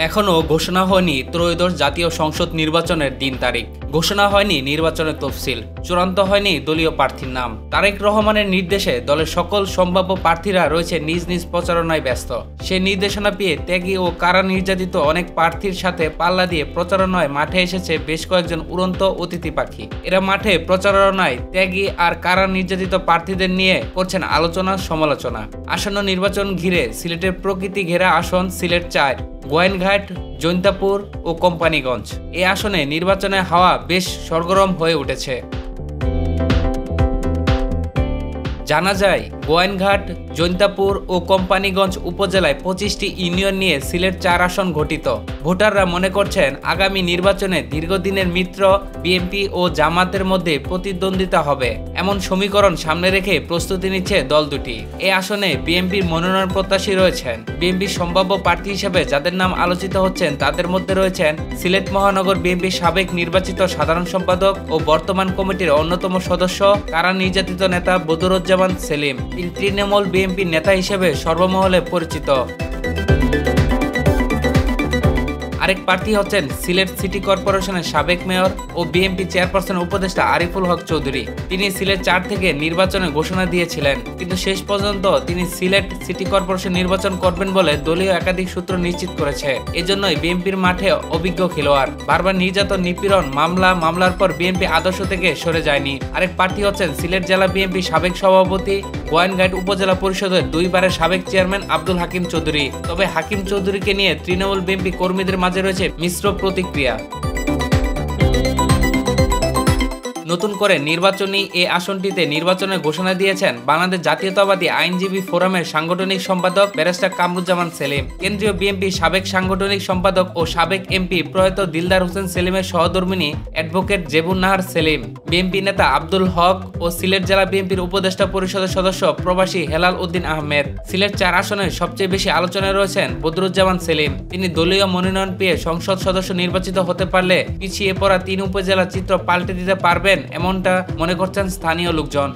এখনও ঘোষণা হয়নি ত্রয়োদশ জাতীয় সংসদ নির্বাচনের দিন তারিখ, ঘোষণা হয়নি নির্বাচনের তফসিল, চূড়ান্ত হয়নি দলীয় প্রার্থীর নাম। তারেক রহমানের নির্দেশে দলের সকল সম্ভাব্য প্রার্থীরা রয়েছে নিজ নিজ প্রচারণায় ব্যস্ত। সেই নির্দেশনা পেয়ে ত্যাগী ও কারা নির্যাতিত অনেক প্রার্থীর সাথে পাল্লা দিয়ে প্রচারণায় মাঠে এসেছে বেশ কয়েকজন উড়ন্ত অতিথি পাখি। এরা মাঠে প্রচারণায় ত্যাগী আর কারা নির্যাতিত প্রার্থীদের নিয়ে করছেন আলোচনা সমালোচনা। আসন্ন নির্বাচন ঘিরে সিলেটের প্রকৃতি ঘেরা আসন সিলেট-৪, গোয়াইনঘাট, জৈন্তাপুর ও কোম্পানিগঞ্জ। এই আসনে নির্বাচনের হাওয়া বেশ সরগরম হয়ে উঠেছে। জানা যায়, গোয়াইনঘাট, জৈন্তাপুর ও কোম্পানিগঞ্জ উপজেলায় 25টি ইউনিয়ন নিয়ে সিলেট-৪ আসন গঠিত। ভোটাররা মনে করছেন আগামী নির্বাচনে দীর্ঘদিনের মিত্র বিএনপি ও জামাতের মধ্যে প্রতিদ্বন্দ্বিতা হবে, এমন সমীকরণ সামনে রেখে প্রস্তুতি নিচ্ছে দল দুটি। এই আসনে বিএনপির মনোনয়ন প্রত্যাশী রয়েছেন। বিএনপির সম্ভাব্য প্রার্থী হিসেবে যাদের নাম আলোচিত হচ্ছেন তাদের মধ্যে রয়েছেন সিলেট মহানগর বিএনপির সাবেক নির্বাচিত সাধারণ সম্পাদক ও বর্তমান কমিটির অন্যতম সদস্য কারা নির্যাতিত নেতা বদরুজ্জামান সেলিম। তিনি তৃণমূল বিএনপির নেতা হিসেবে সর্বমহলে পরিচিত। আরেক প্রার্থী হচ্ছেন সিলেট সিটি কর্পোরেশনের সাবেক মেয়র ও বিএনপি চেয়ারপারসন উপদেষ্টা আরিফুল হক চৌধুরী। তিনি সিলেট-৪ থেকে নির্বাচনের ঘোষণা দিয়েছিলেন, কিন্তু শেষ পর্যন্ত তিনি সিলেট সিটি কর্পোরেশন নির্বাচন করবেন বলে দলীয় একাধিক সূত্র নিশ্চিত করেছে। এজন্যই বিএনপির মাঠে অভিজ্ঞ খেলোয়াড়। বারবার নির্যাতন, নিপীড়ন, মামলার পর বিএনপি আদর্শ থেকে সরে যায়নি। আরেক প্রার্থী হচ্ছেন সিলেট জেলা বিএনপি সাবেক সভাপতি, গোয়াইনঘাট উপজেলা পরিষদের 2 বারের সাবেক চেয়ারম্যান আব্দুল হাকিম চৌধুরী। তবে হাকিম চৌধুরীকে নিয়ে তৃণমূল বিএনপি কর্মীদের মাঝে রয়েছে মিশ্র প্রতিক্রিয়া। নতুন করে নির্বাচনী এই আসনটিতে নির্বাচনের ঘোষণা দিয়েছেন বাংলাদেশ জাতীয়তাবাদী আইনজীবী ফোরামের সাংগঠনিক সম্পাদক ব্যারিস্টার কামরুজ্জামান সেলিম, কেন্দ্রীয় বিএনপি সাবেক সাংগঠনিক সম্পাদক ও সাবেক এমপি প্রয়াত দিলদার হোসেন সেলিমের সহধর্মিণী অ্যাডভোকেট জেবুন নাহার সেলিম, বিএনপি নেতা আব্দুল হক ও সিলেট জেলা বিএনপির উপদেষ্টা পরিষদের সদস্য প্রবাসী হেলাল উদ্দিন আহমেদ। সিলেট-৪ আসনে সবচেয়ে বেশি আলোচনায় রয়েছেন বদরুজ্জামান সেলিম। তিনি দলীয় মনোনয়ন পেয়ে সংসদ সদস্য নির্বাচিত হতে পারলে পিছিয়ে পড়া 3 উপজেলা চিত্র পাল্টে দিতে পারবেন, এমনটা মনে করছেন স্থানীয় লোকজন।